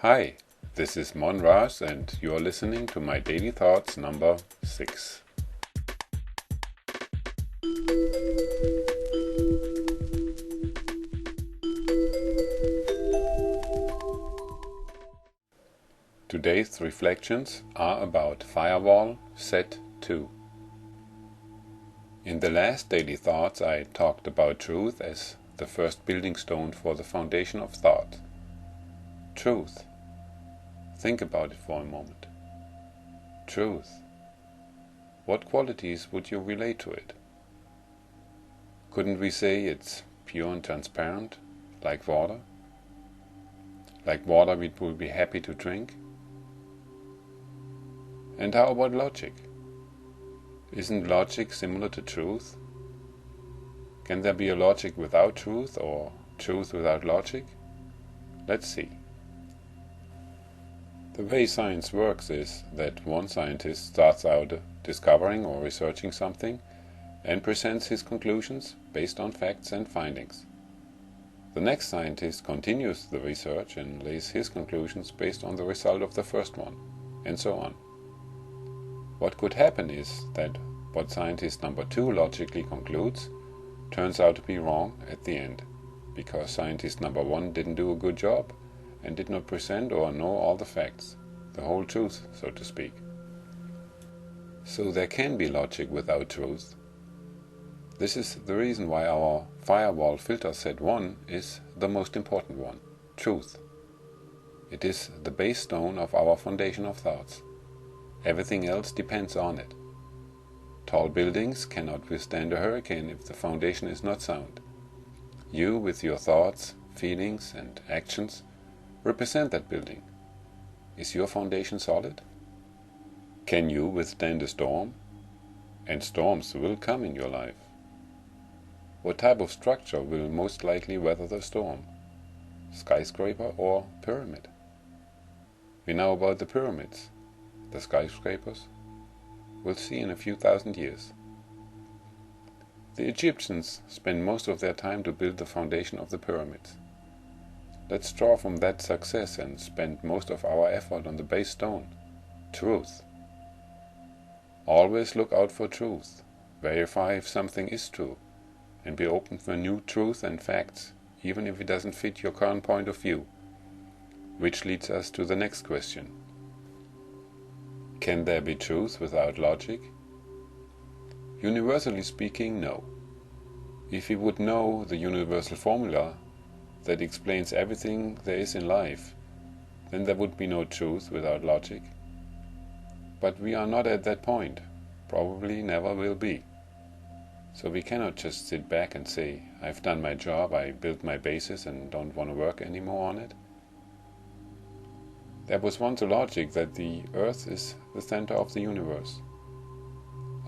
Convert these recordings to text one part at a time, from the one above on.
Hi, this is Mon Rasz and you are listening to my Daily Thoughts number 6. Today's reflections are about Firewall Set 2. In the last Daily Thoughts I talked about truth as the first building stone for the foundation of thought. Truth. Think about it for a moment. Truth. What qualities would you relate to it? Couldn't we say it's pure and transparent, like water? Like water we would be happy to drink? And how about logic? Isn't logic similar to truth? Can there be a logic without truth, or truth without logic? Let's see. The way science works is that one scientist starts out discovering or researching something and presents his conclusions based on facts and findings. The next scientist continues the research and lays his conclusions based on the result of the first one, and so on. What could happen is that what scientist number 2 logically concludes turns out to be wrong at the end, because scientist number 1 didn't do a good job and did not present or know all the facts, the whole truth, so to speak. So there can be logic without truth. This is the reason why our Firewall filter set 1 is the most important one, truth. It is the base stone of our foundation of thoughts. Everything else depends on it. Tall buildings cannot withstand a hurricane if the foundation is not sound. You, with your thoughts, feelings and actions, represent that building. Is your foundation solid? Can you withstand a storm? And storms will come in your life. What type of structure will most likely weather the storm? Skyscraper or pyramid? We know about the pyramids. The skyscrapers? We'll see in a few thousand years. The Egyptians spent most of their time to build the foundation of the pyramids. Let's draw from that success and spend most of our effort on the base stone, truth. Always look out for truth, verify if something is true, and be open for new truth and facts, even if it doesn't fit your current point of view. Which leads us to the next question. Can there be truth without logic? Universally speaking, no. If we would know the universal formula that explains everything there is in life, then there would be no truth without logic. But we are not at that point, probably never will be. So we cannot just sit back and say, I've done my job, I built my basis and don't want to work anymore on it. There was once a logic that the Earth is the center of the universe.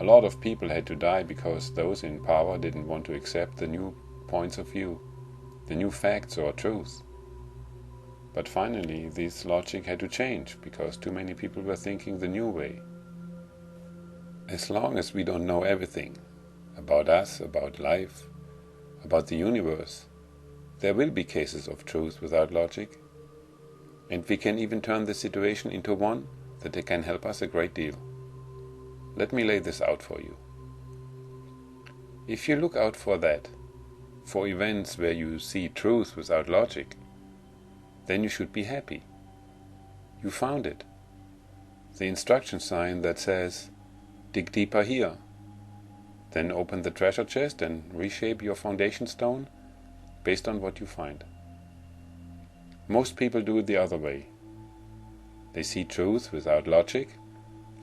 A lot of people had to die because those in power didn't want to accept the new points of view, the new facts or truth. But finally this logic had to change because too many people were thinking the new way. As long as we don't know everything about us, about life, about the universe, there will be cases of truth without logic. And we can even turn the situation into one that it can help us a great deal. Let me lay this out for you. If you look out for that, for events where you see truth without logic, then you should be happy. You found it. The instruction sign that says, dig deeper here. Then open the treasure chest and reshape your foundation stone based on what you find. Most people do it the other way. They see truth without logic,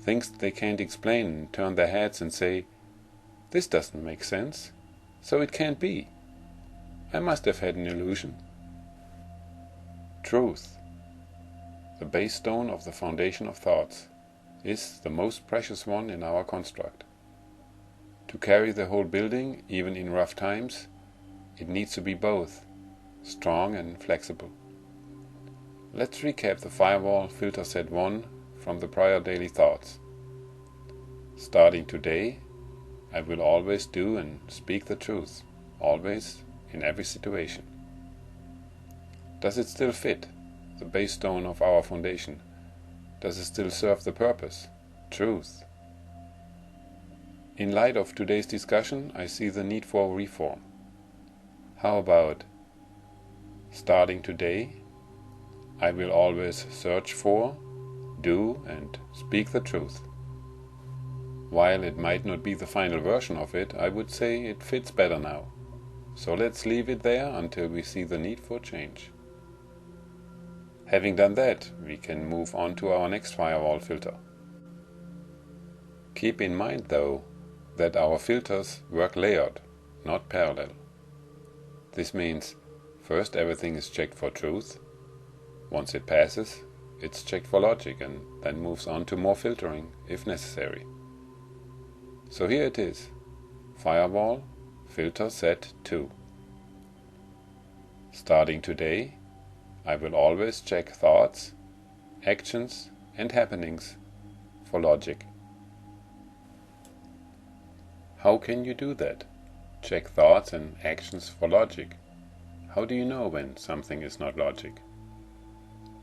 things they can't explain, and turn their heads and say, this doesn't make sense, so it can't be. I must have had an illusion. Truth, the base stone of the foundation of thoughts, is the most precious one in our construct. To carry the whole building, even in rough times, it needs to be both, strong and flexible. Let's recap the Firewall filter set 1 from the prior daily thoughts. Starting today, I will always do and speak the truth, always, in every situation. Does it still fit? the base stone of our foundation? Does it still serve the purpose? Truth. In light of today's discussion, I see the need for reform. How about, starting today, I will always search for, do and speak the truth. While it might not be the final version of it, I would say it fits better now. So let's leave it there until we see the need for change. Having done that, we can move on to our next firewall filter. Keep in mind, though, that our filters work layered, not parallel. This means first everything is checked for truth. Once it passes, it's checked for logic and then moves on to more filtering if necessary. So here it is. Firewall filter set 2. Starting today, I will always check thoughts, actions and happenings for logic. How can you do that? Check thoughts and actions for logic. How do you know when something is not logic?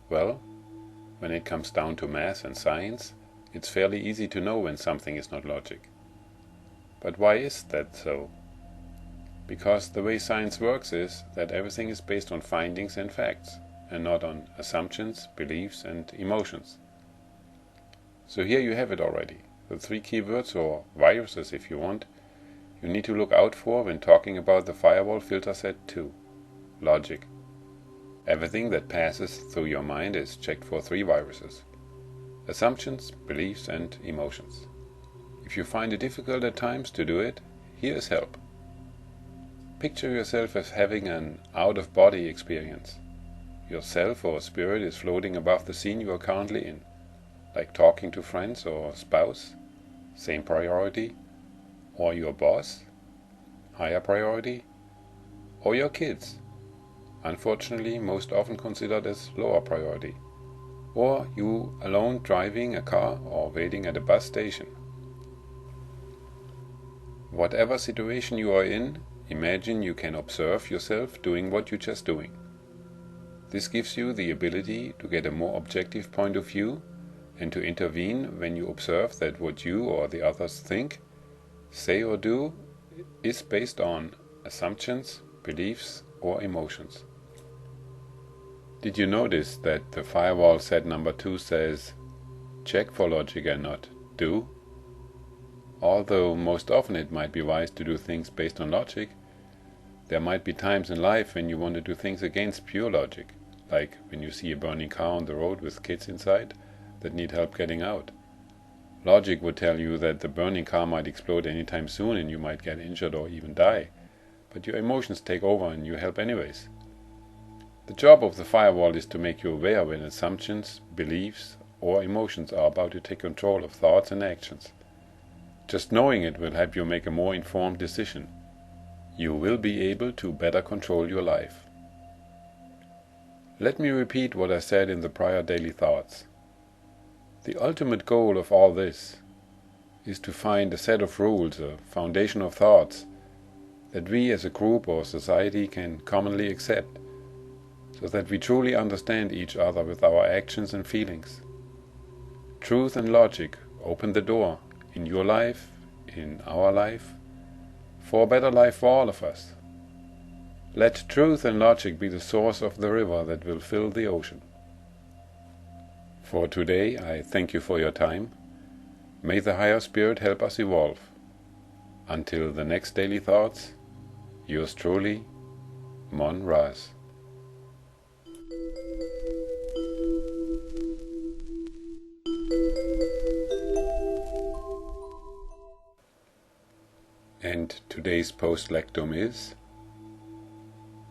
Well, when it comes down to math and science, it's fairly easy to know when something is not logic. But why is that so? Because the way science works is that everything is based on findings and facts, and not on assumptions, beliefs and emotions. So here you have it already, the 3 keywords, or viruses if you want, you need to look out for when talking about the firewall filter set 2, logic. Everything that passes through your mind is checked for 3 viruses: assumptions, beliefs and emotions. If you find it difficult at times to do it, here is help. Picture yourself as having an out-of-body experience. Yourself or spirit is floating above the scene you are currently in, like talking to friends or spouse, same priority, or your boss, higher priority, or your kids, unfortunately most often considered as lower priority, or you alone driving a car or waiting at a bus station. Whatever situation you are in, imagine you can observe yourself doing what you're just doing. This gives you the ability to get a more objective point of view and to intervene when you observe that what you or the others think, say or do is based on assumptions, beliefs or emotions. Did you notice that the firewall set number 2 says check for logic and not do? Although most often it might be wise to do things based on logic, there might be times in life when you want to do things against pure logic, like when you see a burning car on the road with kids inside that need help getting out. Logic would tell you that the burning car might explode anytime soon and you might get injured or even die, but your emotions take over and you help anyways. The job of the firewall is to make you aware when assumptions, beliefs or emotions are about to take control of thoughts and actions. Just knowing it will help you make a more informed decision. You will be able to better control your life. Let me repeat what I said in the prior daily thoughts. The ultimate goal of all this is to find a set of rules, a foundation of thoughts, that we as a group or society can commonly accept, so that we truly understand each other with our actions and feelings. Truth and logic open the door in your life, in our life, for a better life for all of us. Let truth and logic be the source of the river that will fill the ocean. For today, I thank you for your time. May the higher spirit help us evolve. Until the next daily thoughts, yours truly, Mon Rasz. And today's post-lectum is: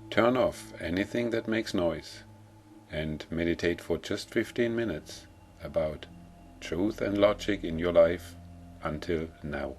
turn off anything that makes noise and meditate for just 15 minutes about truth and logic in your life until now.